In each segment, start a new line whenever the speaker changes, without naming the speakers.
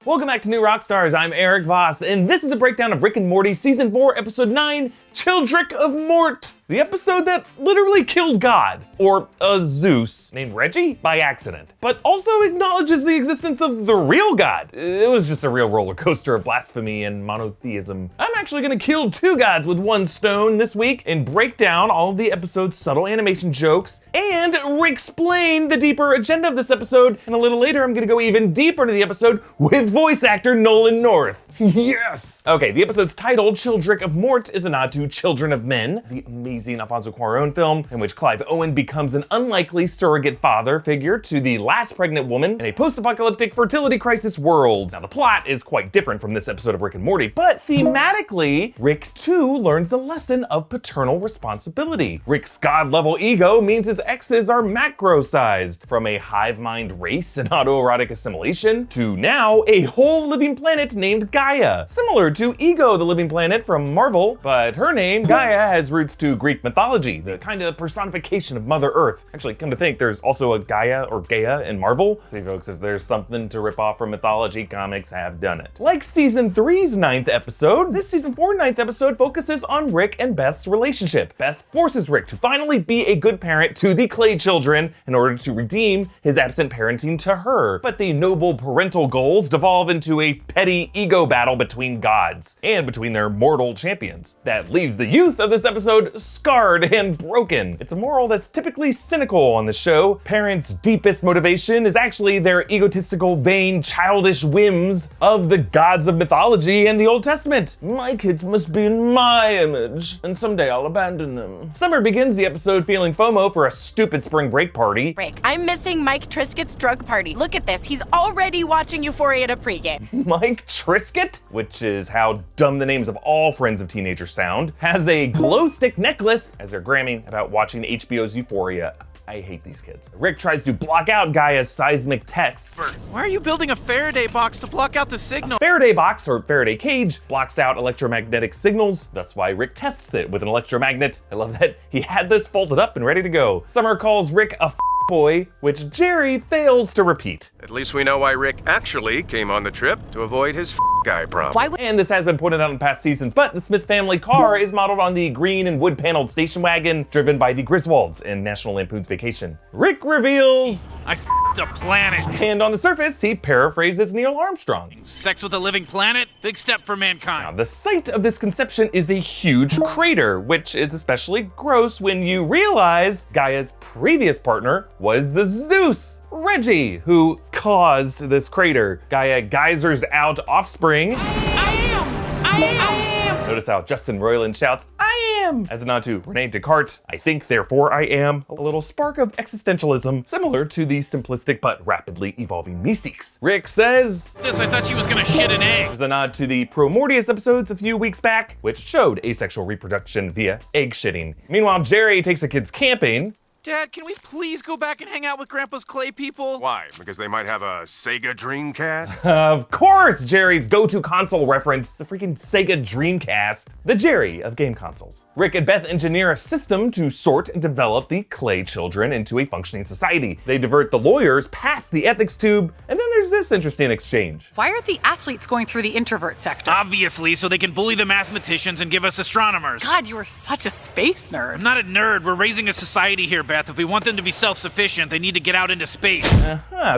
Welcome back to New Rockstars. I'm Erik Voss, and this is a breakdown of Rick and Morty Season 4, Episode 9, Childrek of Mort. The episode that literally killed God, or a Zeus, named Reggie, by accident, but also acknowledges the existence of the real God. It was just a real roller coaster of blasphemy and monotheism. I'm actually gonna kill two gods with one stone this week and break down all of the episode's subtle animation jokes and Ricksplained the deeper agenda of this episode. And a little later, I'm gonna go even deeper into the episode with voice actor Nolan North. Yes! Okay, the episode's title, Childrek of Mort, is a nod to Children of Men, the amazing Alfonso Cuarón film in which Clive Owen becomes an unlikely surrogate father figure to the last pregnant woman in a post-apocalyptic fertility crisis world. Now, the plot is quite different from this episode of Rick and Morty, but thematically, Rick too learns the lesson of paternal responsibility. Rick's god-level ego means his exes are macro-sized, from a hive mind race and autoerotic assimilation to now a whole living planet named Gaia, similar to Ego, the living planet from Marvel, but her name, Gaia, has roots to Greek mythology, the kind of personification of Mother Earth. Actually, come to think, there's also a Gaia or Gaia in Marvel. See folks, if there's something to rip off from mythology, comics have done it. Like Season 3's 9th episode, this Season 4 9th episode focuses on Rick and Beth's relationship. Beth forces Rick to finally be a good parent to the Clay children in order to redeem his absent parenting to her. But the noble parental goals devolve into a petty ego battle between gods and between their mortal champions that leaves the youth of this episode scarred and broken. It's a moral that's typically cynical on the show. Parents' deepest motivation is actually their egotistical, vain, childish whims of the gods of mythology and the Old Testament. My kids must be in my image, and someday I'll abandon them. Summer begins the episode feeling FOMO for a stupid spring break party.
Rick, I'm missing Mike Triskett's drug party. Look at this, he's already watching Euphoria at a pregame.
Mike Trisket, which is how dumb the names of all friends of teenagers sound, has a glow stick necklace as they're gramming about watching HBO's Euphoria. I hate these kids. Rick tries to block out Gaia's seismic texts.
Why are you building a Faraday box to block out the signal?
A Faraday box, or Faraday cage, blocks out electromagnetic signals. That's why Rick tests it with an electromagnet. I love that he had this folded up and ready to go. Summer calls Rick a boy, which Jerry fails to repeat.
At least we know why Rick actually came on the trip, to avoid his guy problem.
And this has been pointed out in past seasons, but the Smith family car is modeled on the green and wood-paneled station wagon driven by the Griswolds in National Lampoon's Vacation. Rick reveals,
I f***ed a planet.
And on the surface, he paraphrases Neil Armstrong.
Sex with a living planet? Big step for
Now,
mankind.
the site of this conception is a huge crater, which is especially gross when you realize Gaia's previous partner was the Zeus, Reggie, who caused this crater. Gaia geysers out offspring.
I am.
Notice how Justin Roiland shouts, I am, as a nod to Rene Descartes, I think, therefore I am. A little spark of existentialism, similar to the simplistic but rapidly evolving Meeseeks. Rick says,
This, I thought she was gonna shit an egg.
as a nod to the Pro-Mortius episodes a few weeks back, which showed asexual reproduction via egg shitting. Meanwhile, Jerry takes the kids camping.
Dad, can we please go back and hang out with Grandpa's clay people?
Why? Because they might have a Sega Dreamcast?
Of course, Jerry's go-to console reference, the freaking Sega Dreamcast, the Jerry of game consoles. Rick and Beth engineer a system to sort and develop the Clay children into a functioning society. They divert the lawyers past the ethics tube, and then there's this interesting exchange.
Why are the athletes going through the introvert sector?
Obviously, so they can bully the mathematicians and give us astronomers.
God, you are such a space nerd.
I'm not a nerd. We're raising a society here, Beth. If we want them to be self-sufficient, they need to get out into space.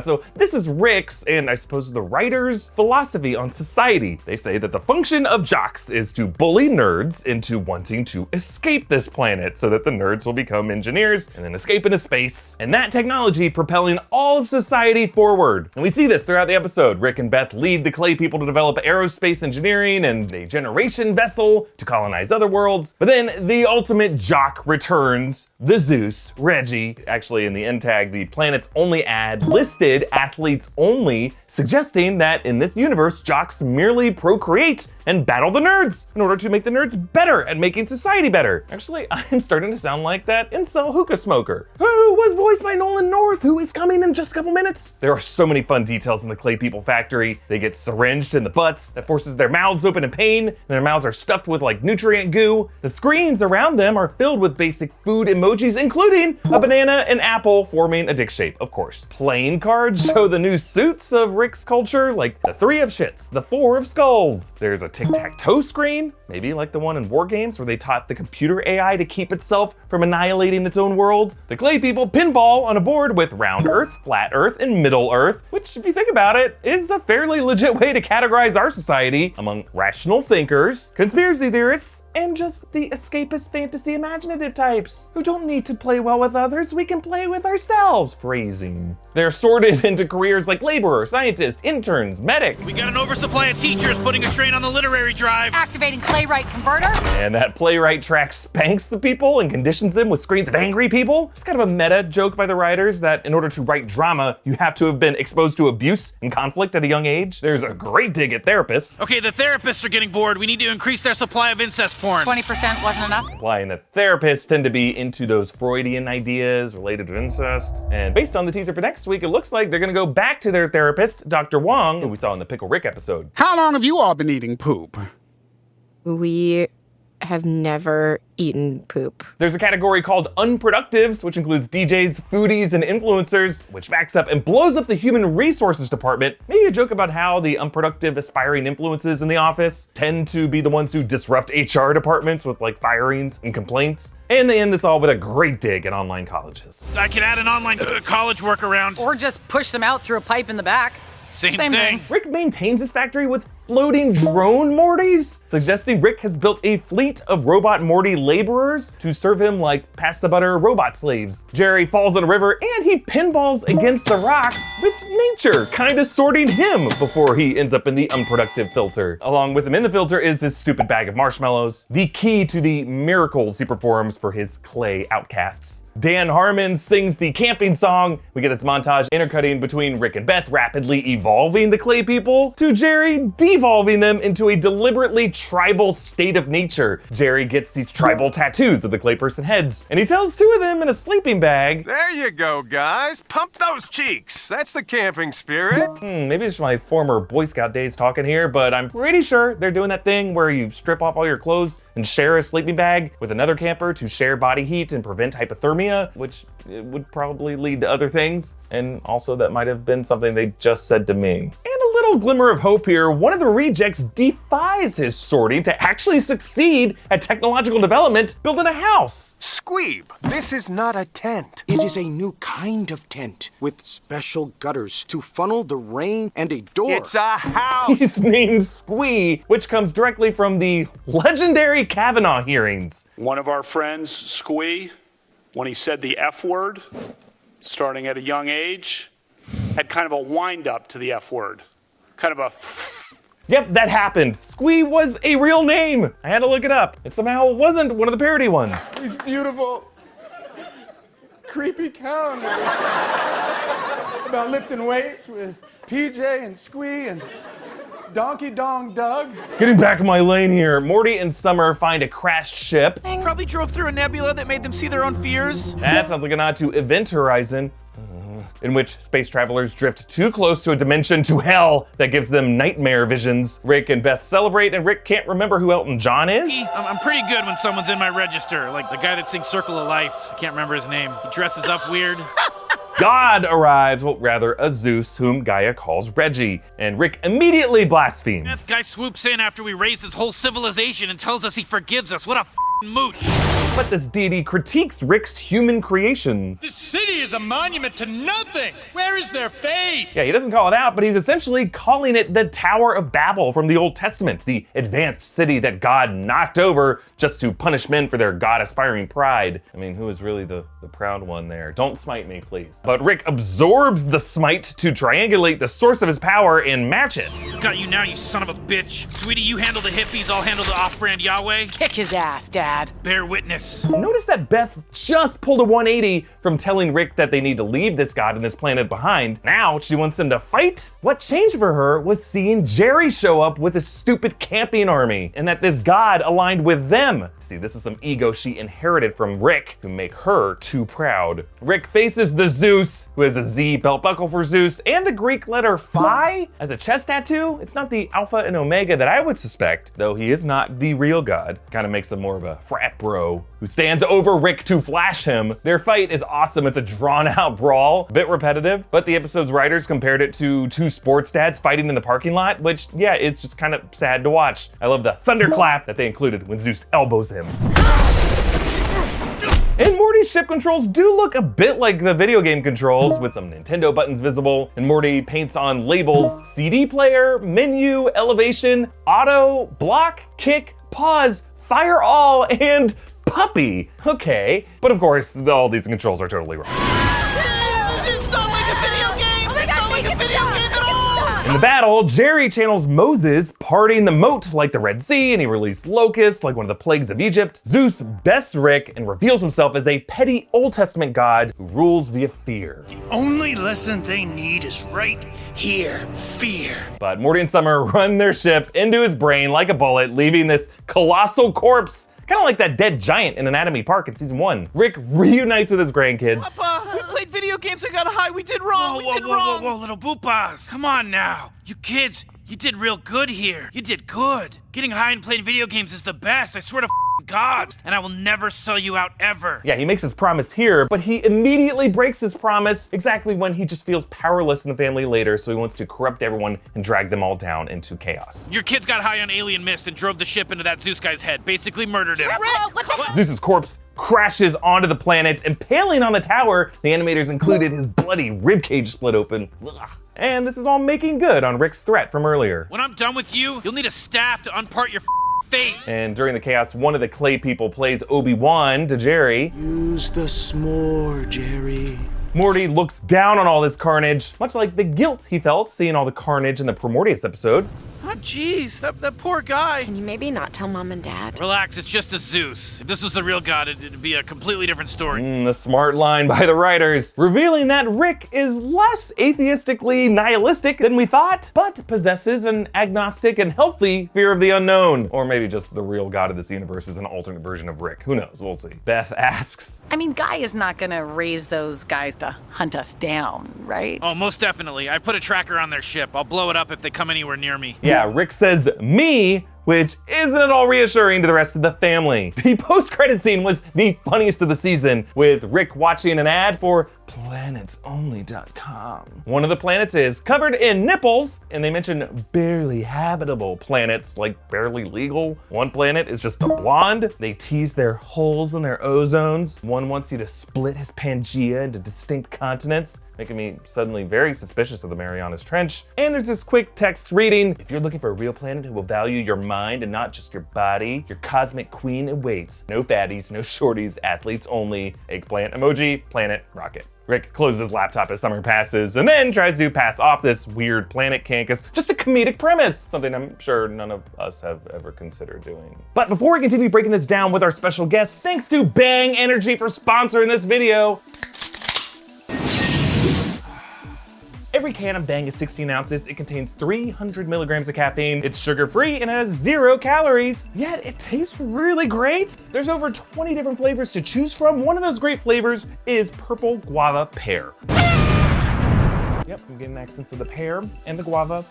So this is Rick's, and I suppose the writer's, philosophy on society. They say that the function of jocks is to bully nerds into wanting to escape this planet so that the nerds will become engineers and then escape into space. And that technology propelling all of society forward. And we see this throughout the episode. Rick and Beth lead the Clay people to develop aerospace engineering and a generation vessel to colonize other worlds. But then the ultimate jock returns, the Zeus, Reggie. Actually, in the end tag, the planet's only ad listed athletes only, suggesting that in this universe, jocks merely procreate and battle the nerds in order to make the nerds better at making society better. Actually, I'm starting to sound like that incel hookah smoker, who was voiced by Nolan North, who is coming in just a couple minutes. There are so many fun details in the Clay People factory. They get syringed in the butts that forces their mouths open in pain, and their mouths are stuffed with like nutrient goo. The screens around them are filled with basic food emojis, including a banana and apple forming a dick shape, of course. Playing cards show the new suits of Rick's culture, like the 3 of shits, the 4 of skulls. There's a tic-tac-toe screen, maybe like the one in War Games where they taught the computer AI to keep itself from annihilating its own world. The Clay People pinball on a board with round Earth, flat Earth, and middle Earth, which, if you think about it, is a fairly legit way to categorize our society among rational thinkers, conspiracy theorists, and just the escapist fantasy imaginative types who don't need to play well with others, we can play with ourselves. Phrasing. They're sorted into careers like laborer, scientist, interns, medic.
We got an oversupply of teachers putting a strain on the literary drive.
Activating playwright converter.
And that playwright track spanks the people and conditions them with screens of angry people. It's kind of a meta joke by the writers that in order to write drama, you have to have been exposed to abuse and conflict at a young age. There's a great dig at therapists.
Okay, the therapists are getting bored. We need to increase their supply of incest porn.
20% wasn't enough.
Implying that therapists tend to be into those Freudian ideas related to incest. And based on the teaser for next week, it looks like they're gonna go back to their therapist, Dr. Wong, who we saw in the Pickle Rick episode.
How long have you all been eating poop?
We have never eaten poop.
There's a category called Unproductives, which includes DJs, foodies, and influencers, which backs up and blows up the human resources department. Maybe a joke about how the unproductive aspiring influences in the office tend to be the ones who disrupt HR departments with like firings and complaints. And they end this all with a great dig at online colleges.
I could add an online college workaround.
Or just push them out through a pipe in the back.
Same
Same
thing.
thing.
Rick maintains his factory with floating drone Mortys, suggesting Rick has built a fleet of robot Morty laborers to serve him like pass the butter robot slaves. Jerry falls in a river and he pinballs against the rocks with nature, kind of sorting him before he ends up in the unproductive filter. Along with him in the filter is his stupid bag of marshmallows, the key to the miracles he performs for his clay outcasts. Dan Harmon sings the camping song. We get this montage intercutting between Rick and Beth rapidly evolving the Clay People to Jerry devolving them into a deliberately tribal state of nature. Jerry gets these tribal tattoos of the Clay Person heads, and he tells 2 of them in a sleeping bag.
There you go, guys. Pump those cheeks. That's the camping spirit.
Maybe it's my former Boy Scout days talking here, but I'm pretty sure they're doing that thing where you strip off all your clothes and share a sleeping bag with another camper to share body heat and prevent hypothermia, which would probably lead to other things. And also that might have been something they just said to me. And a little glimmer of hope here, one of the rejects defies his sorting to actually succeed at technological development, building a house.
Squeeb, this is not a tent.
It is a new kind of tent with special gutters to funnel the rain and a door.
It's a house.
He's named Squee, which comes directly from the legendary Kavanaugh hearings.
One of our friends, Squee, when he said the F word, starting at a young age, had kind of a wind up to the F word. Kind of a
Yep, that happened. Squee was a real name. I had to look it up. It somehow wasn't one of the parody ones.
These beautiful, creepy calendars about lifting weights with PJ and Squee and Donkey Dong Doug.
Getting back in my lane here, Morty and Summer find a crashed ship.
Probably drove through a nebula that made them see their own fears.
That sounds like a nod to Event Horizon, in which space travelers drift too close to a dimension to hell that gives them nightmare visions. Rick and Beth celebrate, and Rick can't remember who Elton John is.
I'm pretty good when someone's in my register, like the guy that sings Circle of Life. I can't remember his name. He dresses up weird.
God arrives, well, rather a Zeus, whom Gaia calls Reggie, and Rick immediately blasphemes.
That guy swoops in after we raise his whole civilization and tells us he forgives us. What a mooch.
But this deity critiques Rick's human creation.
This city is a monument to nothing. Where is their faith?
Yeah, he doesn't call it out, but he's essentially calling it the Tower of Babel from the Old Testament, the advanced city that God knocked over just to punish men for their God-aspiring pride. I mean, who is really the proud one there? Don't smite me, please. But Rick absorbs the smite to triangulate the source of his power and match it.
Got you now, you son of a bitch. Sweetie, you handle the hippies, I'll handle the off-brand Yahweh.
Kick his ass, Dad.
Bear witness.
Notice that Beth just pulled a 180 from from telling Rick that they need to leave this god and this planet behind. Now she wants them to fight? What changed for her was seeing Jerry show up with his stupid camping army, and that this god aligned with them. See, this is some ego she inherited from Rick, who make her too proud. Rick faces the Zeus, who has a Z belt buckle for Zeus, and the Greek letter Phi as a chest tattoo. It's not the Alpha and Omega that I would suspect, though he is not the real god. Kind of makes him more of a frat bro who stands over Rick to flash him. Their fight is awesome. It's a drawn-out brawl, a bit repetitive, but the episode's writers compared it to two sports dads fighting in the parking lot, which, yeah, it's just kind of sad to watch. I love the thunderclap that they included when Zeus elbows him. And Morty's ship controls do look a bit like the video game controls, with some Nintendo buttons visible, and Morty paints on labels: CD player, menu, elevation, auto, block, kick, pause, fire all, and puppy. Okay, but of course, all these controls are totally wrong.
It's not like a video game! It's not like a video game at all!
In the battle, Jerry channels Moses parting the moat like the Red Sea, and he released locusts like one of the plagues of Egypt. Zeus bests Rick and reveals himself as a petty Old Testament god who rules via fear.
The only lesson they need is right here, fear.
But Morty and Summer run their ship into his brain like a bullet, leaving this colossal corpse, kind of like that dead giant in Anatomy Park in season 1. Rick reunites with his grandkids.
Papa, we played video games and got high. We did wrong.
Whoa, little boopas. Come on now. You kids, you did real good here. You did good. Getting high and playing video games is the best. I swear to God, and I will never sell you out ever.
Yeah, he makes his promise here, but he immediately breaks his promise exactly when he just feels powerless in the family later, so he wants to corrupt everyone and drag them all down into chaos.
Your kids got high on alien mist and drove the ship into that Zeus guy's head, basically murdered him.
Zeus's corpse crashes onto the planet, impaling on the tower. The animators included his bloody ribcage split open. Ugh. And this is all making good on Rick's threat from earlier.
When I'm done with you, you'll need a staff to unpart your face.
And during the chaos, one of the clay people plays Obi-Wan to Jerry.
Use the s'more, Jerry.
Morty looks down on all this carnage, much like the guilt he felt seeing all the carnage in the Primordius episode.
Oh, jeez, that poor guy.
Can you maybe not tell Mom and Dad?
Relax, it's just a Zeus. If this was the real god, it'd be a completely different story.
The smart line by the writers, revealing that Rick is less atheistically nihilistic than we thought, but possesses an agnostic and healthy fear of the unknown. Or maybe just the real god of this universe is an alternate version of Rick. Who knows? We'll see. Beth asks,
I mean, Guy is not gonna raise those guys to hunt us down, right?
Oh, most definitely. I put a tracker on their ship. I'll blow it up if they come anywhere near me.
Yeah, Rick says me, which isn't at all reassuring to the rest of the family. The post-credit scene was the funniest of the season, with Rick watching an ad for planetsonly.com. One of the planets is covered in nipples, and they mention barely habitable planets, like barely legal. One planet is just a blonde. They tease their holes in their ozones. One wants you to split his Pangea into distinct continents, making me suddenly very suspicious of the Marianas Trench. And there's this quick text reading: if you're looking for a real planet who will value your mind and not just your body, your cosmic queen awaits. No fatties, no shorties, athletes only. Eggplant emoji, planet, rocket. Rick closes his laptop as summer passes and then tries to pass off this weird planet campus. Just a comedic premise, something I'm sure none of us have ever considered doing. But before we continue breaking this down with our special guests, thanks to Bang Energy for sponsoring this video. Every can of Bang is 16 ounces. It contains 300 milligrams of caffeine. It's sugar-free and has 0 calories. Yet it tastes really great. There's over 20 different flavors to choose from. One of those great flavors is purple guava pear. Yep, I'm getting accents of the pear and the guava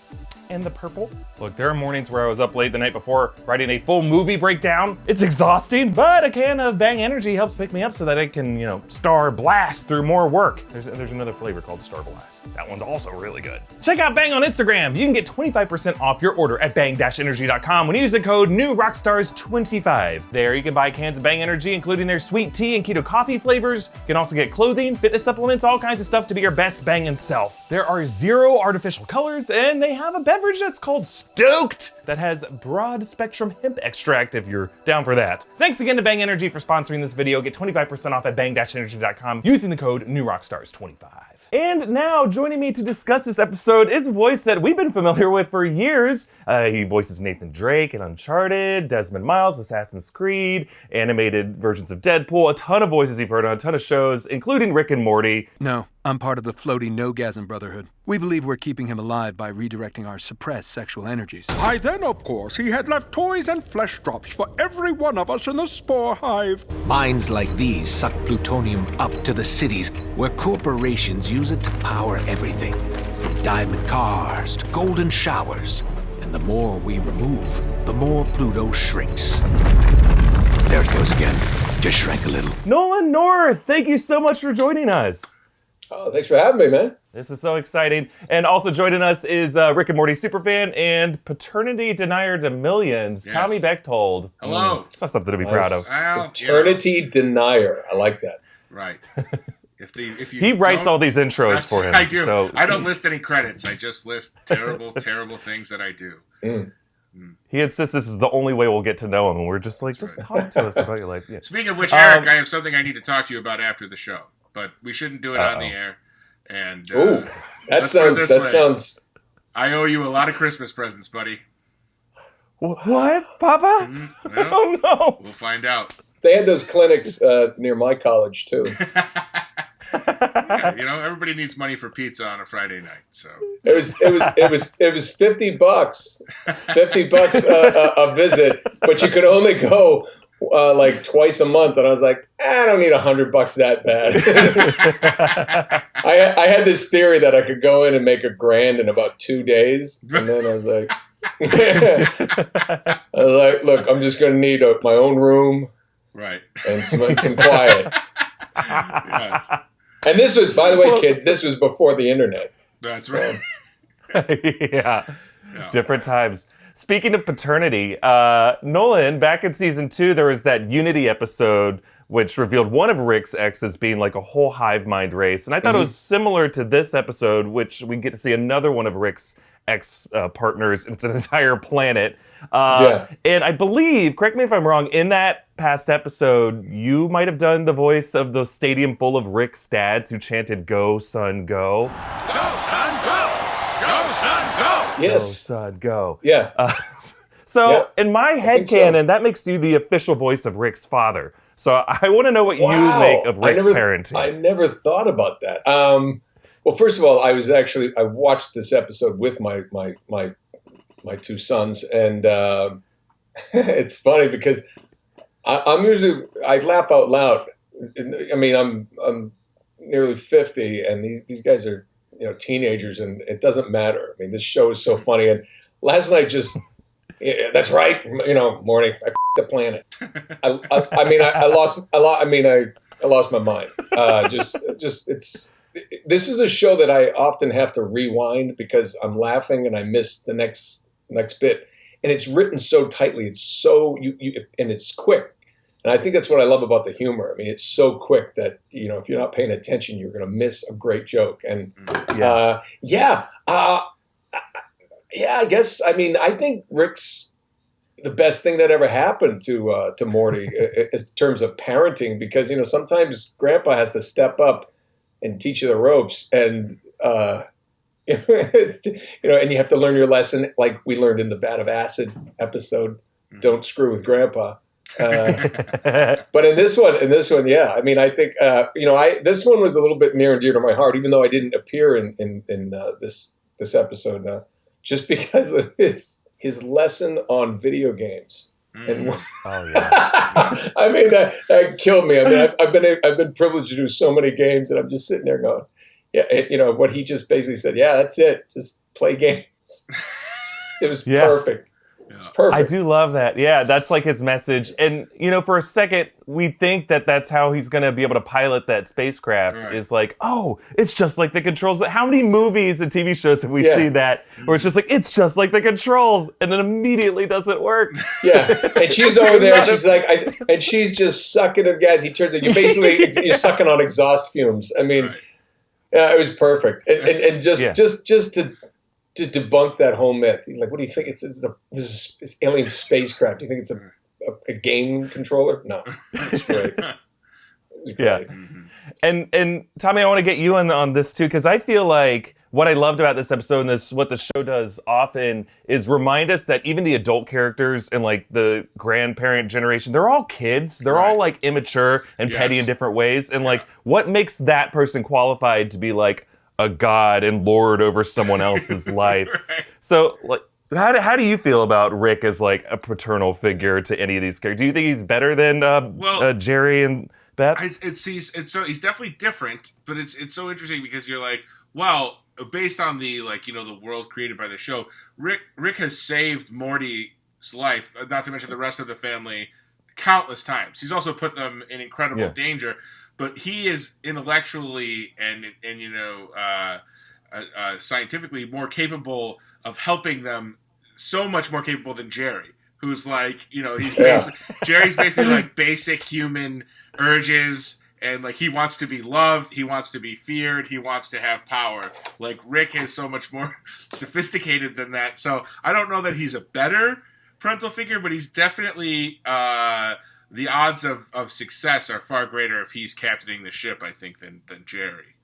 and the purple. Look, there are mornings where I was up late the night before writing a full movie breakdown. It's exhausting, but a can of Bang Energy helps pick me up so that I can, star blast through more work. There's another flavor called Star Blast. That one's also really good. Check out Bang on Instagram. You can get 25% off your order at bang-energy.com when you use the code NEWROCKSTARS25. There you can buy cans of Bang Energy, including their sweet tea and keto coffee flavors. You can also get clothing, fitness supplements, all kinds of stuff to be your best bangin' self. There are 0 artificial colors, and they have a beverage that's called Stoked that has broad spectrum hemp extract if you're down for that. Thanks again to Bang Energy for sponsoring this video. Get 25% off at bang-energy.com using the code NEWROCKSTARS25. And now, joining me to discuss this episode is a voice that we've been familiar with for years. He voices Nathan Drake in Uncharted, Desmond Miles, Assassin's Creed, animated versions of Deadpool, a ton of voices you've heard on a ton of shows, including Rick and Morty.
No, I'm part of the floaty no-gasm brotherhood. We believe we're keeping him alive by redirecting our suppressed sexual energies.
By then, of course, he had left toys and flesh drops for every one of us in the spore hive.
Mines like these suck plutonium up to the cities where corporations use it to power everything, from diamond cars to golden showers. And the more we remove, the more Pluto shrinks. There it goes again. Just shrank a little.
Nolan North, thank you so much for joining us.
Oh, thanks for having me, man.
This is so exciting. And also joining us is Rick and Morty superfan and paternity denier to millions,
Yes.
Tommy Bechtold.
Hello.
It's not something to be proud of.
Well,
Paternity denier. I like that.
Right. If you
He writes
don't-
all these intros
That's-
for him.
I do.
So
I don't list any credits. I just list terrible, terrible things that I do.
he insists this is the only way we'll get to know him. And we're just like, just talk to us about your life. Yeah.
Speaking of which, Eric, I have something I need to talk to you about after the show, but we shouldn't do it on the air. And
Ooh,
let's put it this way.
sounds.
I owe you a lot of Christmas presents, buddy.
What, Papa?
Well,
Oh no!
We'll find out.
They had those clinics near my college too.
Yeah, everybody needs money for pizza on a Friday night, so
It was $50, $50 a visit, but you could only go like twice a month, and I was like, I don't need $100 that bad. I had this theory that I could go in and make $1,000 in about 2 days, and then I was like, look, I'm just going to need my own room,
right,
and some quiet.
Yes.
And this was, by the way, kids, this was before the internet.
That's right.
Yeah. Different times. Speaking of paternity, Nolan, back in season 2, there was that Unity episode which revealed one of Rick's exes being like a whole hive mind race. And I thought it was similar to this episode, which we get to see another one of Rick's ex-partners. It's an entire planet. And I believe, correct me if I'm wrong, in that past episode, you might have done the voice of the stadium full of Rick's dads who chanted, "Go, son, go."
Go, son, go! Go, son, go!
Yes.
Go, son, go.
Yeah.
So in my headcanon, that makes you the official voice of Rick's father. So I want to know what you make of Rick's parenting.
I never thought about that. Well, first of all, I watched this episode with my two sons, and it's funny because I laugh out loud. I mean, I'm nearly 50, and these guys are teenagers, and it doesn't matter. I mean, this show is so funny. And last night, that's right, morning, I the planet. I lost my mind. This is a show that I often have to rewind because I'm laughing and I miss the next bit. And it's written so tightly. It's so and it's quick. And I think that's what I love about the humor. I mean, it's so quick that if you're not paying attention, you're going to miss a great joke. And I guess I think Rick's the best thing that ever happened to Morty in terms of parenting, because sometimes Grandpa has to step up and teach you the ropes, and and you have to learn your lesson, like we learned in the Vat of Acid episode. Don't screw with Grandpa. But in this one, yeah. I mean, I think this one was a little bit near and dear to my heart, even though I didn't appear in this episode, just because of his lesson on video games. And I mean, that killed me. I mean, I've been privileged to do so many games, and I'm just sitting there going, yeah, what he just basically said. Yeah, that's it. Just play games. It was perfect. It's perfect.
I do love that. Yeah, that's like his message. And, for a second, we think that that's how he's going to be able to pilot that spacecraft is like, oh, it's just like the controls. How many movies and TV shows have we seen that where it's just like, it's just like the controls, and then immediately doesn't work?
Yeah. And she's over there. She's like, and she's just sucking at gas. He turns it. You're sucking on exhaust fumes. I mean, it was perfect. And just to debunk that whole myth. He's like, what do you think? This alien spacecraft. Do you think it's a game controller? No. It's great.
Yeah. And Tommy, I want to get you on this too, because I feel like what I loved about this episode and what the show does often is remind us that even the adult characters and like the grandparent generation, they're all kids. They're all like immature and petty in different ways. And like, what makes that person qualified to be like a god and lord over someone else's life? So like, how do you feel about Rick as like a paternal figure to any of these characters? Do you think he's better than Jerry and Beth?
He's definitely different, but it's so interesting because you're like, well, based on the the world created by the show, Rick has saved Morty's life, not to mention the rest of the family, countless times. He's also put them in incredible danger, but he is intellectually and scientifically more capable of helping them, so much more capable than Jerry, who's like, Jerry's basically like basic human urges. And, like, he wants to be loved, he wants to be feared, he wants to have power. Like, Rick is so much more sophisticated than that. So, I don't know that he's a better parental figure, but he's definitely, the odds of success are far greater if he's captaining the ship, I think, than Jerry.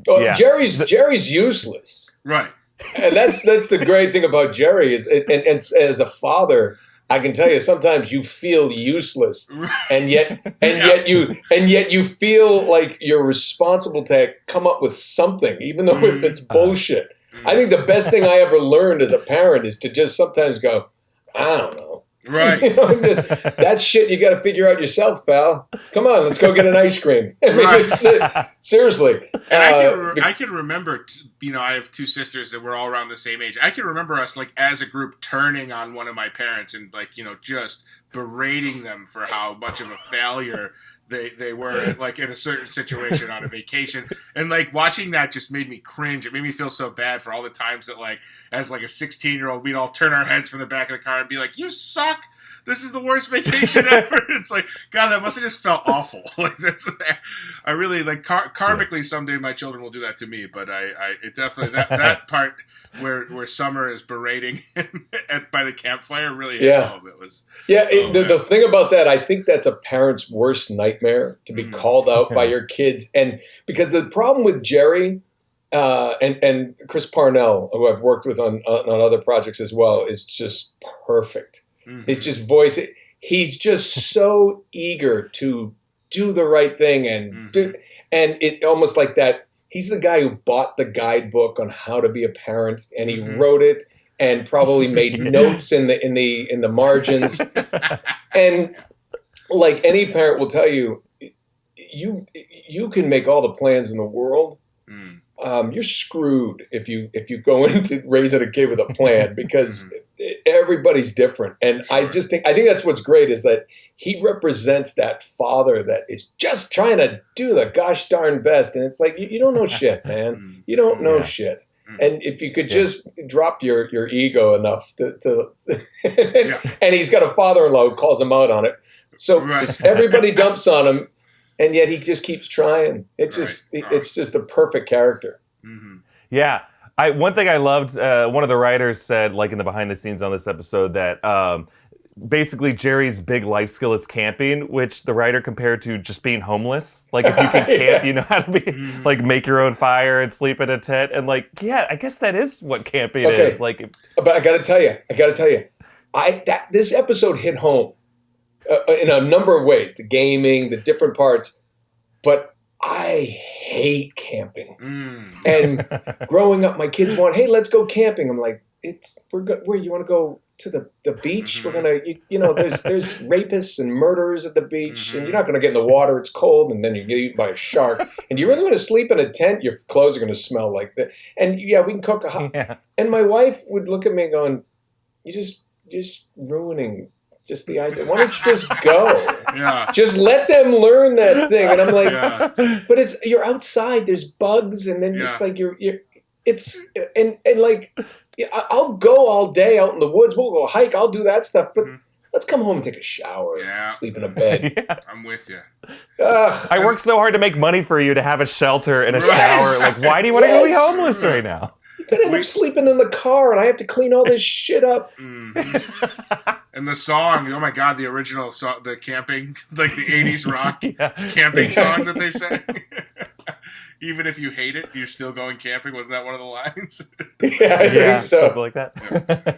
Oh, yeah. Jerry's useless.
Right.
And that's the great thing about Jerry is, and as a father, I can tell you sometimes you feel useless, and yet you feel like you're responsible to come up with something, even though it's bullshit. I think the best thing I ever learned as a parent is to just sometimes go, I don't know.
Right.
That shit you got to figure out yourself, pal. Come on, let's go get an ice cream. I mean, seriously.
And I can remember, I have two sisters that were all around the same age. I can remember us, like, as a group turning on one of my parents and, like, just berating them for how much of a failure they were, like, in a certain situation on a vacation. And, like, watching that just made me cringe. It made me feel so bad for all the times that, like, as, like, a 16-year-old, we'd all turn our heads from the back of the car and be like, you suck! This is the worst vacation ever. It's like, God, that must have just felt awful. Like, I really, like, karmically someday my children will do that to me, but it definitely, that part where Summer is berating by the campfire really hit home. It was,
the thing about that, I think that's a parent's worst nightmare, to be called out by your kids. And because the problem with Jerry and Chris Parnell, who I've worked with on other projects as well, is just perfect. His just voice, he's just so eager to do the right thing and it almost like that. He's the guy who bought the guidebook on how to be a parent, and he wrote it and probably made notes in the margins. And like any parent will tell you, you can make all the plans in the world. You're screwed if you go into raising a kid with a plan, because everybody's different. And I think that's what's great is that he represents that father that is just trying to do the gosh darn best. And it's like, you don't know shit, man. You don't know shit. And if you could just drop your ego enough to and he's got a father-in-law who calls him out on it. So everybody dumps on him. And yet he just keeps trying. It's just the perfect character.
Yeah. One thing I loved, one of the writers said, like in the behind the scenes on this episode, that basically Jerry's big life skill is camping, which the writer compared to just being homeless. Like if you can camp, you know how to be like make your own fire and sleep in a tent. And like, yeah, I guess that is what camping is. Like,
but I got to tell you, this episode hit home. In a number of ways, the gaming, the different parts, but I hate camping. And growing up, my kids want, hey, let's go camping. I'm like, where you want to go to the beach? We're gonna, there's rapists and murderers at the beach, and you're not gonna get in the water. It's cold, and then you get eaten by a shark. And do you really want to sleep in a tent? Your clothes are gonna smell like that. And we can cook a hot. Yeah. And my wife would look at me going, "You just ruining." Just the idea. Why don't you just go? Just let them learn that thing. And I'm like, but you're outside. There's bugs, and then it's like like I'll go all day out in the woods. We'll go hike. I'll do that stuff. But let's come home and take a shower. And sleep in a bed.
I'm with you.
I work so hard to make money for you to have a shelter and a shower. Like, why do you want to go be homeless right now?
Then I'm sleeping in the car, and I have to clean all this shit up.
And the song, oh my God, the original song, the camping, like the 80s rock camping song that they sang. Even if you hate it, you're still going camping. Wasn't that one of the lines?
Yeah, I think so.
Something like that. Yeah.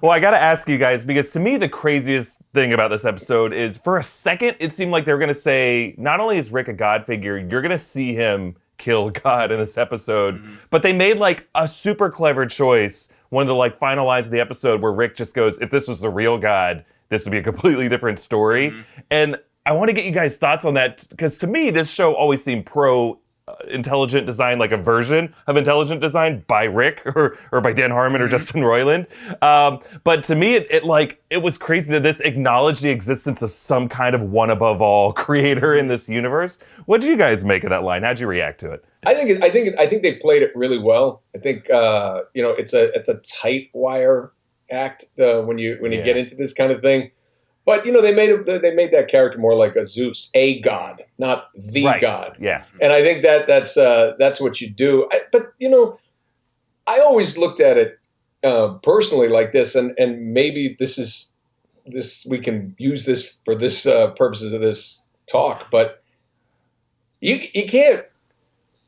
Well, I got to ask you guys, because to me, the craziest thing about this episode is for a second, it seemed like they were going to say, not only is Rick a God figure, you're going to see him kill God in this episode, but they made like a super clever choice. One of the like final lines of the episode where Rick just goes, if this was the real God, this would be a completely different story. And I want to get you guys' thoughts on that, because to me, this show always seemed pro intelligent design, like a version of intelligent design by Rick or by Dan Harmon or Justin Roiland. But to me, it was crazy that this acknowledged the existence of some kind of one above all creator in this universe. What did you guys make of that line? How'd you react to it?
I think they played it really well. I think it's a tight wire act when you get into this kind of thing. But they made that character more like a Zeus, a god, not the god.
Yeah,
and I think that's what you do. But I always looked at it personally like this, and maybe this we can use this for this purposes of this talk. But you can't.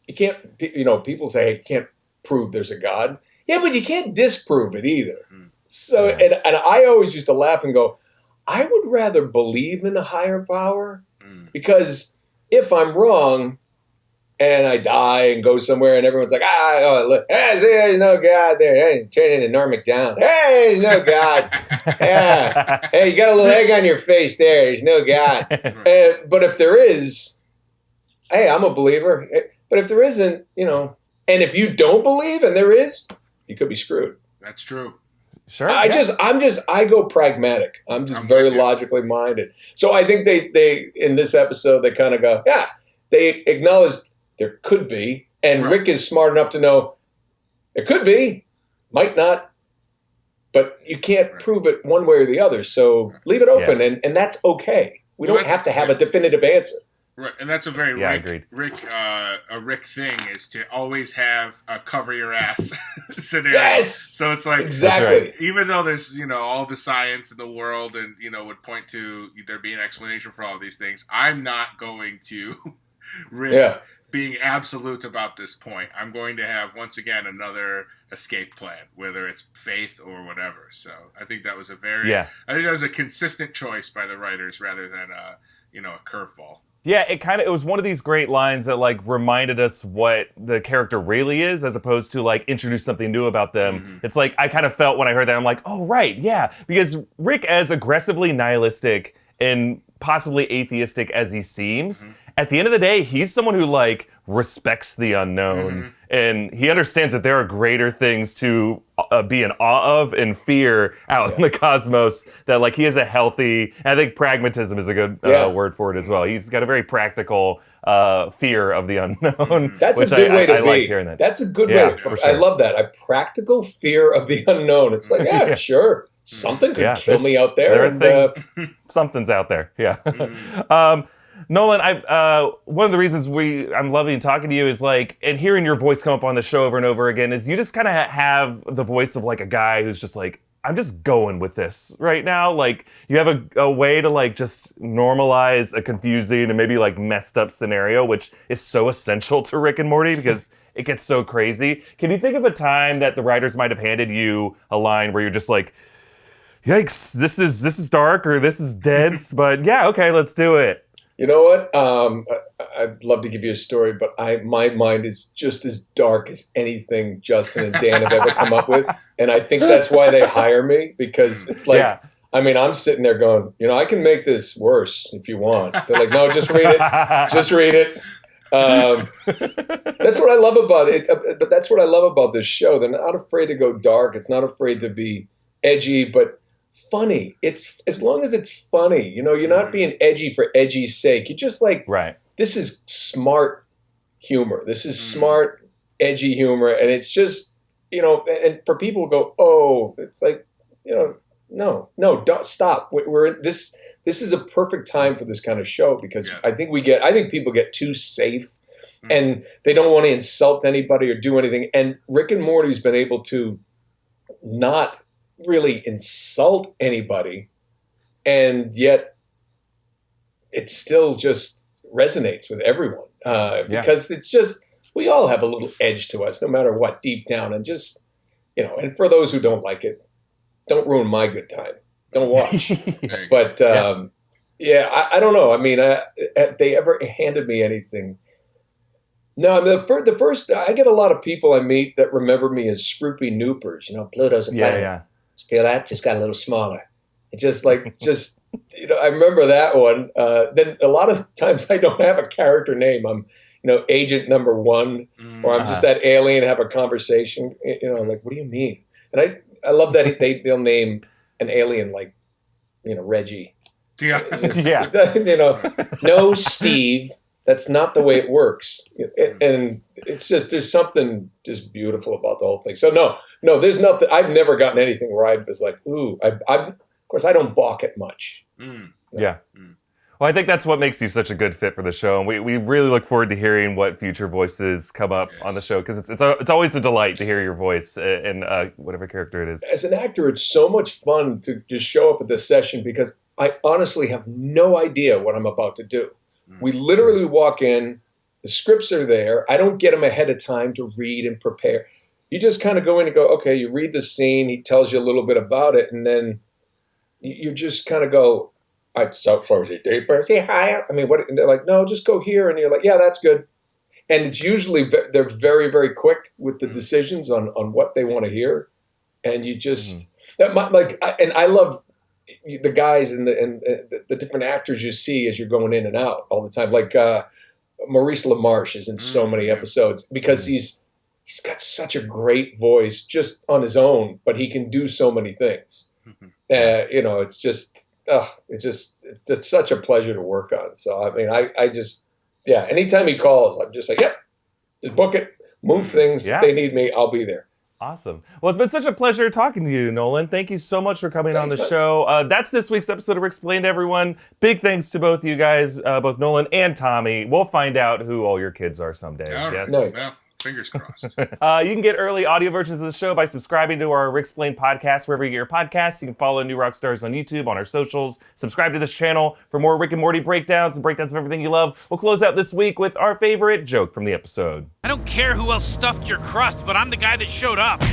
People say, hey, you can't prove there's a God. Yeah, but you can't disprove it either. So, and I always used to laugh and go, I would rather believe in a higher power, because if I'm wrong and I die and go somewhere and everyone's like, look, hey, see, there's no God there. Hey, turn into Norm Macdonald. Hey, there's no God. Yeah. Hey, you got a little egg on your face there. There's no God. But if there is, hey, I'm a believer. But if there isn't, and if you don't believe and there is, you could be screwed.
That's true.
Sure.
I go pragmatic. I'm very logically minded. So I think they in this episode, they kind of go, yeah, they acknowledge there could be. And Rick is smart enough to know it could be, might not, but you can't prove it one way or the other. So leave it open, and that's okay. We don't have to have a definitive answer.
Right, and that's a very Rick thing, is to always have a cover your ass scenario.
Yes!
So it's like,
exactly.
Even though there's all the science in the world and would point to there being an explanation for all of these things, I'm not going to risk being absolute about this point. I'm going to have once again another escape plan, whether it's faith or whatever. So I think that was I think that was a consistent choice by the writers rather than a curveball.
Yeah, it was one of these great lines that like reminded us what the character really is, as opposed to like introduce something new about them. It's like I kind of felt when I heard that, I'm like, oh right, yeah, because Rick, as aggressively nihilistic and possibly atheistic as he seems, at the end of the day, he's someone who like respects the unknown, and he understands that there are greater things to be in awe of and fear out in the cosmos. That like he is a healthy, I think pragmatism is a good word for it as well. He's got a very practical fear of the unknown.
That's a good way to be.
I liked hearing that.
That's a good way.
For sure.
I love that. A practical fear of the unknown. It's like, sure, something could kill me out there.
There are things. Something's out there. Yeah. Nolan, one of the reasons I'm loving talking to you is like, and hearing your voice come up on the show over and over again, is you just kind of have the voice of like a guy who's just like, I'm just going with this right now. Like you have a way to like just normalize a confusing and maybe like messed up scenario, which is so essential to Rick and Morty because it gets so crazy. Can you think of a time that the writers might have handed you a line where you're just like, yikes, this is dark or this is dense, but yeah, okay, let's do it.
You know what? I'd love to give you a story, but my mind is just as dark as anything Justin and Dan have ever come up with. And I think that's why they hire me, because it's like, I mean, I'm sitting there going, I can make this worse if you want. They're like, no, just read it. Just read it. That's what I love about it. But that's what I love about this show. They're not afraid to go dark. It's not afraid to be edgy, but funny. It's as long as it's funny, you're not being edgy for edgy's sake. You're just like, this is smart humor. This is smart, edgy humor. And it's just, and for people to go, oh, it's like, no, don't stop. We're this is a perfect time for this kind of show, because I think people get too safe and they don't want to insult anybody or do anything. And Rick and Morty's been able to not really insult anybody, and yet it still just resonates with everyone because it's just, we all have a little edge to us, no matter what, deep down, and just, you know, and for those who don't like it, don't ruin my good time. Don't watch. But I don't know. I mean, have they ever handed me anything? No, the first, I get a lot of people I meet that remember me as Scroopy Noopers. You know, Pluto's a planet.
Yeah.
Feel that? Just got a little smaller. It just like, you know, I remember that one. Then a lot of times I don't have a character name. I'm, you know, Agent Number 1, or I'm just that alien, have a conversation. You know, like, what do you mean? And I love that they'll name an alien like, you know, Reggie.
Yeah.
You know, no, Steve. That's not the way it works. And it's just, there's something just beautiful about the whole thing. So no, there's nothing. I've never gotten anything where I was like, ooh, of course I don't balk at much.
Yeah. Well, I think that's what makes you such a good fit for the show, and we really look forward to hearing what future voices come up on the show, because it's always a delight to hear your voice in whatever character it is.
As an actor, it's so much fun to just show up at this session because I honestly have no idea what I'm about to do. We literally walk in, the scripts are there. I don't get them ahead of time to read and prepare. You just kind of go in and go, okay, you read the scene, he tells you a little bit about it, and then you just kind of go, so is it date? Say hi. I mean, what? And they're like, no, just go here. And you're like, yeah, that's good. And it's usually, they're very, very quick with the decisions on what they want to hear. And you just, and I love the guys and the different actors you see as you're going in and out all the time. Like Maurice LaMarche is in so many episodes because he's got such a great voice just on his own, but he can do so many things. You know, it's just, it's such a pleasure to work on. So, I mean, I just, anytime he calls, I'm just like, yep, just book it, move things. They need me, I'll be there.
Awesome. Well, it's been such a pleasure talking to you, Nolan. Thank you so much for coming on the show. That's this week's episode of Ricksplained, everyone. Big thanks to both you guys, both Nolan and Tommy. We'll find out who all your kids are someday.
All right.
Yes?
Well, fingers crossed.
You can get early audio versions of the show by subscribing to our Ricksplained podcast wherever you get your podcasts. You can follow New Rockstars on YouTube, on our socials. Subscribe to this channel for more Rick and Morty breakdowns and breakdowns of everything you love. We'll close out this week with our favorite joke from the episode.
I don't care who else stuffed your crust, but I'm the guy that showed up.